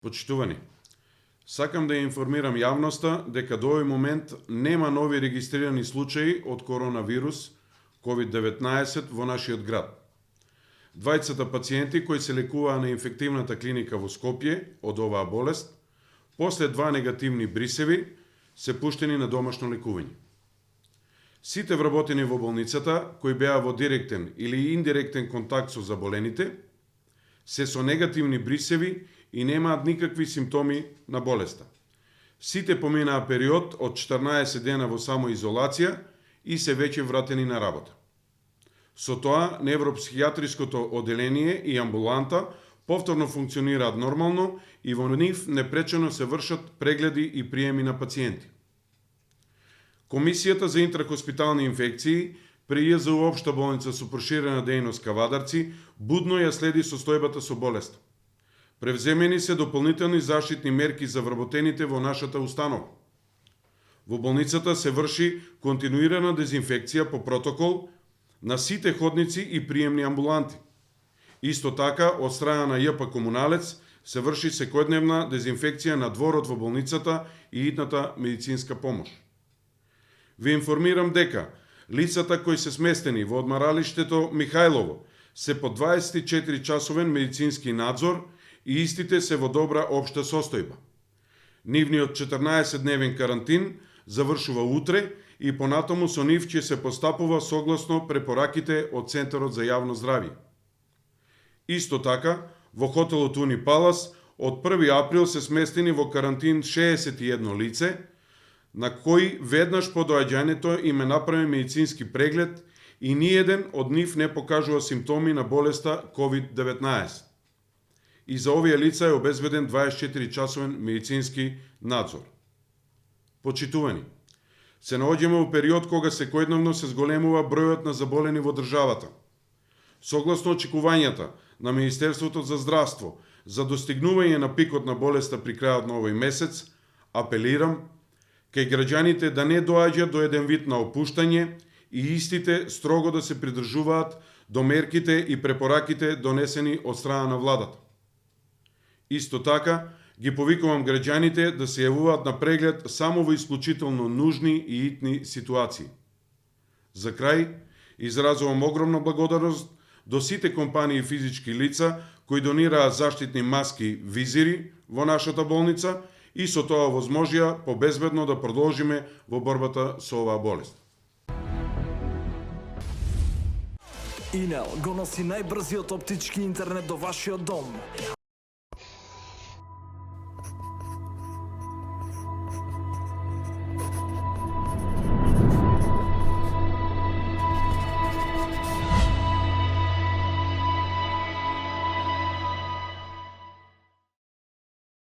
Почитувани, сакам да ја информирам јавноста дека до овој момент нема нови регистрирани случаи од коронавирус COVID-19 во нашиот град. Двајцата пациенти кои се лекуваа на инфективната клиника во Скопје од оваа болест, после 2 негативни брисеви, се пуштени на домашно лекување. Сите вработени во болницата, кои беа во директен или индиректен контакт со заболените, се со негативни брисеви и немаат никакви симптоми на болеста. Сите поминаа период од 14 дена во самоизолација и се веќе вратени на работа. Со тоа, невропсихијатриското оделение и амбуланта повторно функционираат нормално и во нив непречено се вршат прегледи и приеми на пациенти. Комисијата за интрахоспитални инфекции при ЈЗУ Општа болница со проширена дејност Кавадарци будно ја следи состојбата со болеста. Превземени се дополнителни заштитни мерки за вработените во нашата установа. Во болницата се врши континуирана дезинфекција по протокол на сите ходници и приемни амбуланти. Исто така, од страна на ЈП Комуналец се врши секојдневна дезинфекција на дворот во болницата и итната медицинска помош. Ви информирам дека лицата кои се сместени во одмаралиштето Михајлово се по 24-часовен медицински надзор и истите се во добра општа состојба. Нивниот 14-дневен карантин завршува утре и понатаму со нив ќе се постапува согласно препораките од Центарот за јавно здравје. Исто така, во хотелот Уни Палас од 1 април се сместени во карантин 61 лице, на кои веднаш по доаѓањето им е направен медицински преглед и ниеден од нив не покажува симптоми на болеста COVID-19. И за овие лица е обезбеден 24-часовен медицински надзор. Почитувани, се наоѓаме во период кога секојдневно се зголемува бројот на заболени во државата. Согласно очекувањата на Министерството за здравство за достигнување на пикот на болеста при крајот на овој месец, апелирам кај граѓаните да не доаѓа до еден вид на опуштање и истите строго да се придржуваат до мерките и препораките донесени од страна на владата. Исто така, ги повикувам граѓаните да се јавуваат на преглед само во исклучително нужни и итни ситуации. За крај, изразувам огромна благодарност до сите компании и физички лица кои донираа заштитни маски, визири во нашата болница и со тоа возможија побезбедно да продолжиме во борбата со оваа болест. Инел го носи најбрзиот оптички интернет до вашиот дом.